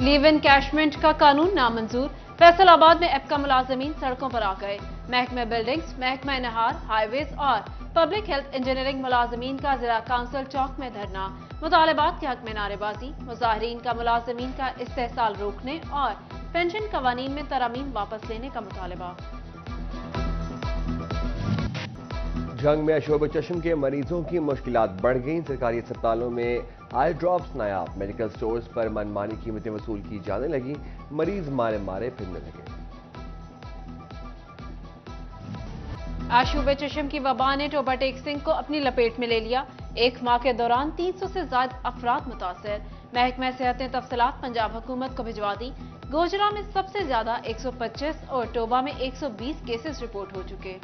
Leave इन कैशमेंट का कानून नामंजूर। फैसलाबाद में एपका मुलाजमीन सड़कों पर आ गए। महकमे बिल्डिंग्स, महकमा नहार, हाईवेज और पब्लिक हेल्थ इंजीनियरिंग मुलाजमीन का जिला काउंसिल चौक में धरना। मुतालबात के हक में नारेबाजी। मुजाहरीन का मुलाजमीन का इस्तेहसाल रोकने और पेंशन कवानीन में तरामीम वापस लेने का मुतालबा। जंग में शोब चश्म के मरीजों की मुश्किलात बढ़ गईं। सरकारी अस्पतालों में आई ड्रॉप्स नायाब। मेडिकल स्टोर्स पर मनमानी कीमतें वसूल की जाने लगी। मरीज मारे मारे फिरने लगे। आशूब चश्म की वबा ने टोबा टेक सिंह को अपनी लपेट में ले लिया। एक माह के दौरान 300 से ज्यादा अफराद मुतासर। महकमा सेहत ने तफसीलात पंजाब हुकूमत को भिजवा दी। गोजरा में सबसे ज्यादा 125 और टोबा में 120 केसेस रिपोर्ट हो चुके।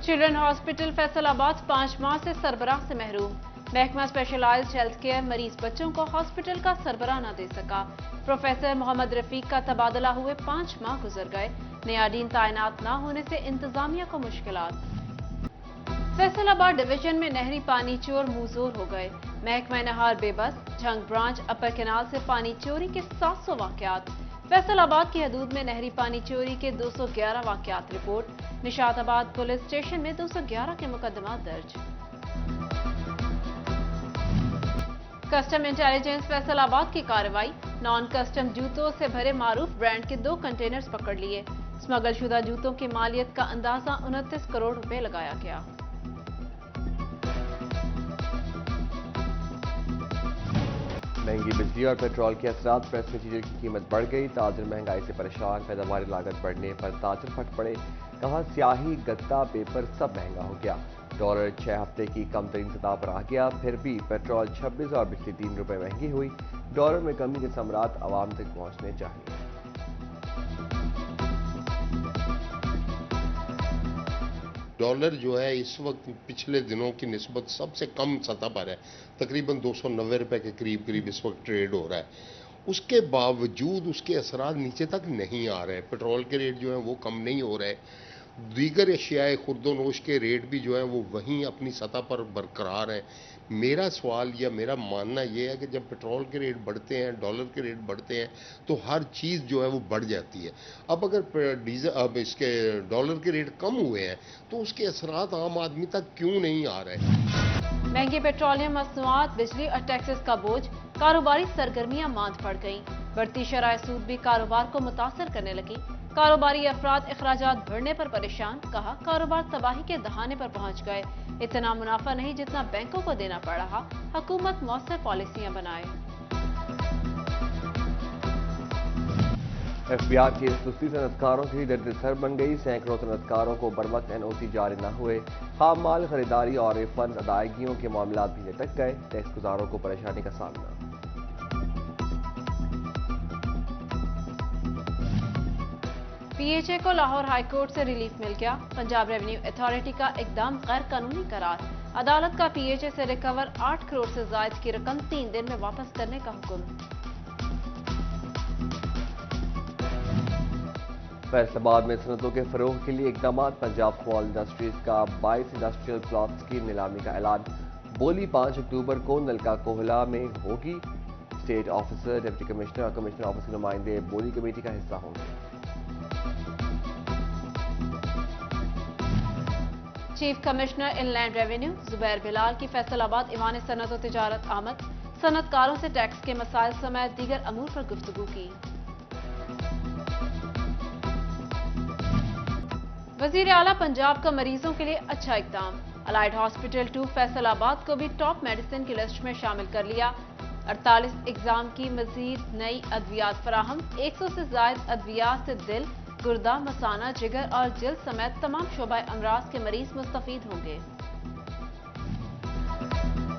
चिल्ड्रन हॉस्पिटल फैसलाबाद 5 माह से सरबराह से महरूम। महकमा स्पेशलाइज्ड हेल्थ केयर मरीज बच्चों को हॉस्पिटल का सरबराह न दे सका। प्रोफेसर मोहम्मद रफीक का तबादला हुए 5 माह गुजर गए। नया डीन तैनात न होने से इंतजामिया को मुश्किलात। फैसलाबाद डिवीजन में नहरी पानी चोर मुंहजोर हो गए। महकमा नहार बेबस। झंग ब्रांच अपर कैनाल से पानी चोरी के 700 वाकयात। फैसलाबाद की हदूद में नहरी पानी चोरी के 211 वाकयात रिपोर्ट। निशाताबाद पुलिस स्टेशन में 211 के मुकदमा दर्ज। कस्टम इंटेलिजेंस फैसलाबाद की कार्रवाई। नॉन कस्टम जूतों से भरे मारूफ ब्रांड के 2 कंटेनर्स पकड़ लिए। स्मगल शुदा जूतों की मालियत का अंदाजा 29 करोड़ रुपए लगाया गया। महंगी बिजली और पेट्रोल के असरात। प्रेस मटीरियल की कीमत बढ़ गई। ताजर महंगाई से परेशान। पैदावारी लागत बढ़ने पर ताजर फट पड़े। कहा स्याही, गत्ता, पेपर सब महंगा हो गया। डॉलर 6 हफ्ते की कम तरीन सतह पर आ गया। फिर भी पेट्रोल 26 और बिजली 3 रुपए महंगी हुई। डॉलर में कमी के समरात आवाम तक पहुंचने चाहिए। डॉलर जो है इस वक्त पिछले दिनों की निस्बत सबसे कम सतह पर है। तकरीबन 290 रुपए के करीब इस वक्त ट्रेड हो रहा है। उसके बावजूद उसके असरात नीचे तक नहीं आ रहे। पेट्रोल के रेट जो हैं वो कम नहीं हो रहे। दीगर एशियाए खुर्दोनोश के रेट भी जो हैं वो वहीं अपनी सतह पर बरकरार हैं। मेरा सवाल या मेरा मानना ये है कि जब पेट्रोल के रेट बढ़ते हैं, डॉलर के रेट बढ़ते हैं तो हर चीज़ जो है वो बढ़ जाती है। अब अगर इसके डॉलर के रेट कम हुए हैं तो उसके असरात आम आदमी तक क्यों नहीं आ रहे? महंगी पेट्रोलियम मसनूआत, बिजली और टैक्सेस का बोझ। कारोबारी सरगर्मियां मांद पड़ गईं। बढ़ती शराय सूद भी कारोबार को मुतासर करने लगी। कारोबारी अफराद अखराजात बढ़ने पर परेशान। कहा कारोबार तबाही के दहाने पर पहुंच गए। इतना मुनाफा नहीं जितना बैंकों को देना पड़ रहा। हुकूमत मौसर पॉलिसियां बनाए। एफबीआर की सुस्ती सनतकारों की दर्द सर बन गई। सैकड़ों सनतकारों को बर वक्त एनओसी जारी न हुए। खाम माल खरीदारी और रिफंड अदायगियों के मामला भी लटक गए। टैक्स गुजारों को परेशानी का सामना। पीएचए को लाहौर हाईकोर्ट से रिलीफ मिल गया। पंजाब रेवेन्यू अथॉरिटी का इकदाम गैर कानूनी करार। अदालत का पीएचए से रिकवर 8 करोड़ से ज्यादा की रकम 3 दिन में वापस करने का हुक्म। फैसलाबाद में सनतों के फरोग के लिए इकदाम। पंजाब स्मॉल इंडस्ट्रीज का 22 इंडस्ट्रियल प्लॉट्स की नीलामी का ऐलान। बोली 5 अक्टूबर को नलका कोहला में होगी। स्टेट ऑफिसर, डिप्टी कमिश्नर और कमिश्नर ऑफिस के नुमाइंदे बोली कमेटी का हिस्सा होंगे। Chief commissioner inland revenue Zubair Bilal की फैसलाबाद ईवान सनत और तिजारत आमद। सनतकारों से टैक्स के मसाइल समेत दीगर अमूर पर गुफ्तगू की। वजीर आला पंजाब का मरीजों के लिए अच्छा इकदाम। अलाइड हॉस्पिटल 2 फैसलाबाद को भी टॉप मेडिसिन की लिस्ट में शामिल कर लिया। 48 एग्जाम की मजीद नई अद्वियात फराहम। 100 से ज्यादा अद्वियात से दिल, गुर्दा, मसाना, जिगर और जिल्द समेत तमाम शोबा अमराज के मरीज मुस्तफीद होंगे।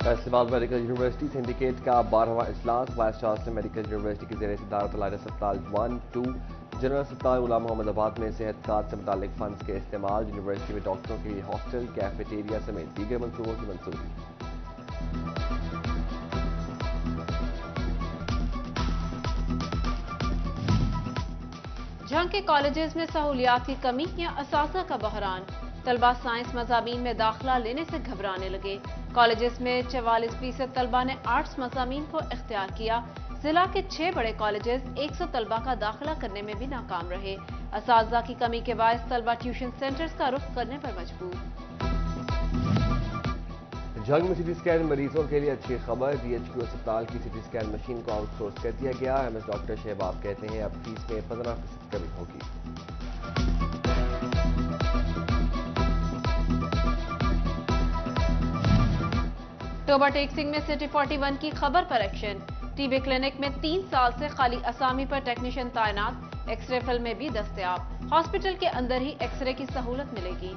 फैसलाबाद मेडिकल यूनिवर्सिटी सिंडिकेट का 12वां इजलास। वाइस चांसलर मेडिकल यूनिवर्सिटी की ज़ेर सदारत अलाइड अस्पताल 1, 2, जनरल अस्पताल गुलाम मोहम्मद आबाद में सेहत कार्ड से मुतालिक फंड्स के इस्तेमाल। यूनिवर्सिटी में डॉक्टरों के लिए हॉस्टल, कैफेटेरिया समेत दीगर मंसूबों की मंजूरी। झंग के कॉलेजेस में सहूलियात की कमी या असासा का बहरान। तलबा साइंस मज़ामीन में दाखिला लेने से घबराने लगे। कॉलेजेस में 44% तलबा ने आर्ट्स मज़ामीन को इख्तियार किया। जिला के 6 बड़े कॉलेजेस 100 तलबा का दाखिला करने में भी नाकाम रहे। असातिज़ा की कमी के बायस तलबा ट्यूशन सेंटर्स का रुख करने पर मजबूर। जंग में सीटी स्कैन मरीजों के लिए अच्छी खबर। DHQ अस्पताल की सीटी स्कैन मशीन को आउटसोर्स कर दिया गया। MS डॉक्टर शहबाब कहते हैं अब फीस में 15% कमी होगी। टोबा टेक्सिंग में सिटी 41 की खबर पर एक्शन। टीबी क्लिनिक में 3 साल से खाली असामी पर टेक्नीशियन तैनात। एक्सरे फिल्म में भी दस्तयाब। हॉस्पिटल के अंदर ही एक्सरे की सहूलत मिलेगी।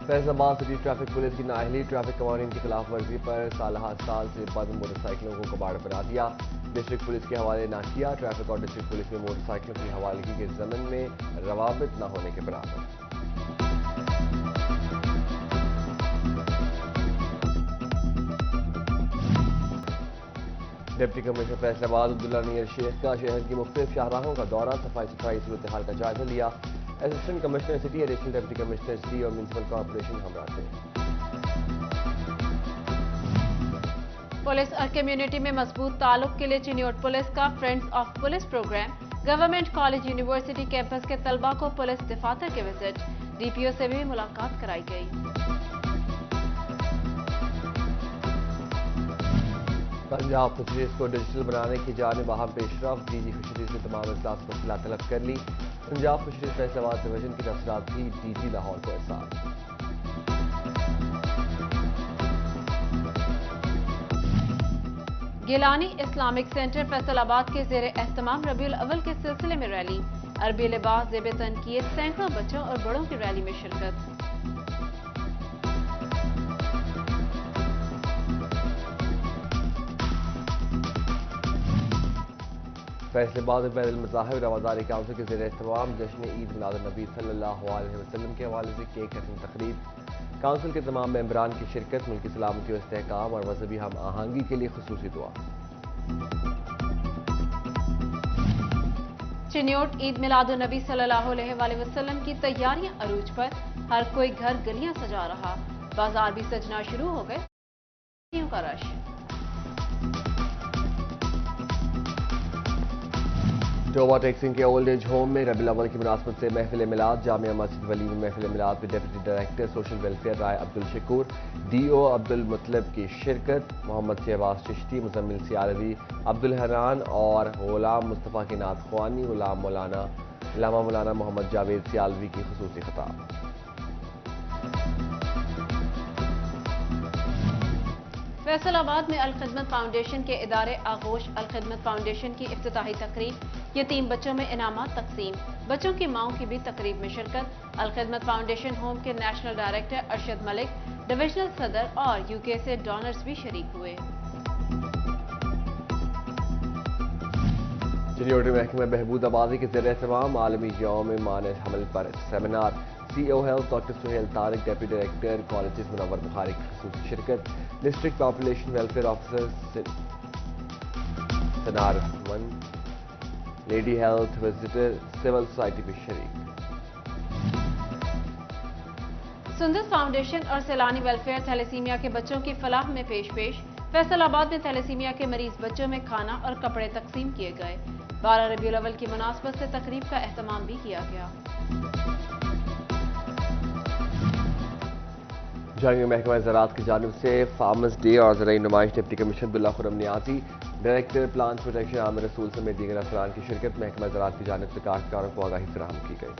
फैसलाबाद सिटी ट्रैफिक पुलिस की नाअहली। ट्रैफिक कवानीन की खिलाफ वर्जी पर साल से बंद मोटरसाइकिलों को कबाड़ बना दिया। डिस्ट्रिक्ट पुलिस के हवाले ना किया। ट्रैफिक और डिस्ट्रिक्ट पुलिस में मोटरसाइकिलों की हवालगी के जमन में रवाबित न होने के बराबर। डिप्टी कमिश्नर फैसलाबाद अब्दुल्ला नीर शेख का शहर की मुख्तलिफ शाहराहों का दौरा। सफाई सुथराई सूरत हाल का जायजा लिया। Assistant commissioner city, additional deputy commissioner city और म्यूनसिपल कॉर्पोरेशन हमरा थे। पुलिस और कम्युनिटी में मजबूत ताल्लुक के लिए चिन्योट पुलिस का friends of police programme. Government college university campus के तलबा को पुलिस दफातर के विजिट। DPO से भी मुलाकात कराई गई। पंजाब फिशरीज को डिजिटल बनाने की जानिब अहम पेशरफ। DG फिशरीज ने तमाम इजलास पर सलाह तलब कर ली। पंजाब फिशरीज फैसलाबाद डिवीजन की तफसीलात भी DG लाहौर को एहसास। गिलानी इस्लामिक सेंटर फैसलाबाद के ज़ेरे एहतमाम रबीउल अव्वल के सिलसिले में रैली। अरबी लिबास ज़ेब तनकीद, सैकड़ों बच्चों और बड़ों की रैली में शिरकत। फैसलाबाद में बैनुल मज़ाहिब रवादारी काउंसिल के ज़ेर एहतमाम जश्न ईद मिलादुन्नबी सल्लल्लाहु अलैहि वसल्लम के हवाले से केक कटिंग तकरीब। काउंसिल के तमाम मेंबरान की शिरकत। मुल्की सलामती और इस्तेहकाम और मजहबी हम आहंगी के लिए खुसूसी दुआ। चिन्योट ईद मिलादुन्नबी सल्लल्लाहु अलैहि वसल्लम की तैयारियां अरूज पर। हर कोई घर गलियां सजा रहा। बाजार भी सजना शुरू हो गए का रश। टोबा टेक्सिंग के ओल्ड एज होम में रबीउल अव्वल की मुनासबत से महफिल मिलाद। जामिया मस्जिद वली में महफिल मिलाद में deputy director social welfare Rai Abdul Shakoor, DO Abdul Mutalib की शिरकत। मोहम्मद शहबाज चिश्ती, मुजम्मिल सियालवी, अब्दुल हनान और गुलाम मुस्तफ़ा की नात ख्वानी। इलामा मौलाना मोहम्मद जावेद सियालवी की खुसूसी खिताब। फैसलाबाद में अल-खिदमत फाउंडेशन के इदारे आगोश अल-खिदमत फाउंडेशन की इफ्तिताही तकरीब। यतीम बच्चों में इनामात तकसीम। बच्चों की माओं की भी तकरीब में शिरकत। अल-खिदमत फाउंडेशन होम के national director Arshad Malik, divisional सदर और UK से डोनर्स भी शरीक हुए। चिन्योट महकमा बहबूद आबादी के ज़ेर एहतमाम आलमी यौम मान हमल पर seminar. CO health doctor Suhail Tariq, deputy director colleges Munawwar Bukhari की खुसूसी शिरकत। डिस्ट्रिक्ट पॉपुलेशन वेलफेयर ऑफिसर सनार 1, lady health visitor, civil society भी शरीक। सुंदर फाउंडेशन और सैलानी वेलफेयर थैलेसीमिया के बच्चों की फलाह में पेश। फैसलाबाद में थैलेसीमिया के मरीज बच्चों में खाना और कपड़े तकसीम किए गए। 12 रबीउल अव्वल की मुनासबत से तकरीब का एहतमाम भी किया गया। जांगी महकमा ज़राअत की जानिब से फार्मर्स डे और ज़राई नुमाइश। Deputy commissioner Abdullah Khurram Niazi, director plant protection Aamir रसूल समेत दीगर अफसरान की शिरकत। महकमा ज़राअत की जानिब से काश्तकारों को आगाही फराहम की गई।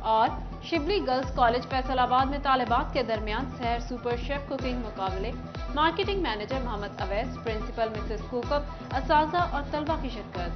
और शिबली गर्ल्स कॉलेज फैसलाबाद में तालिबात के दरमियान सहर सुपर शेफ कुकिंग मुकाबले। Marketing manager Mohammad Awais, principal Mrs कुकअप, असातिज़ा और तलबा की शिरकत।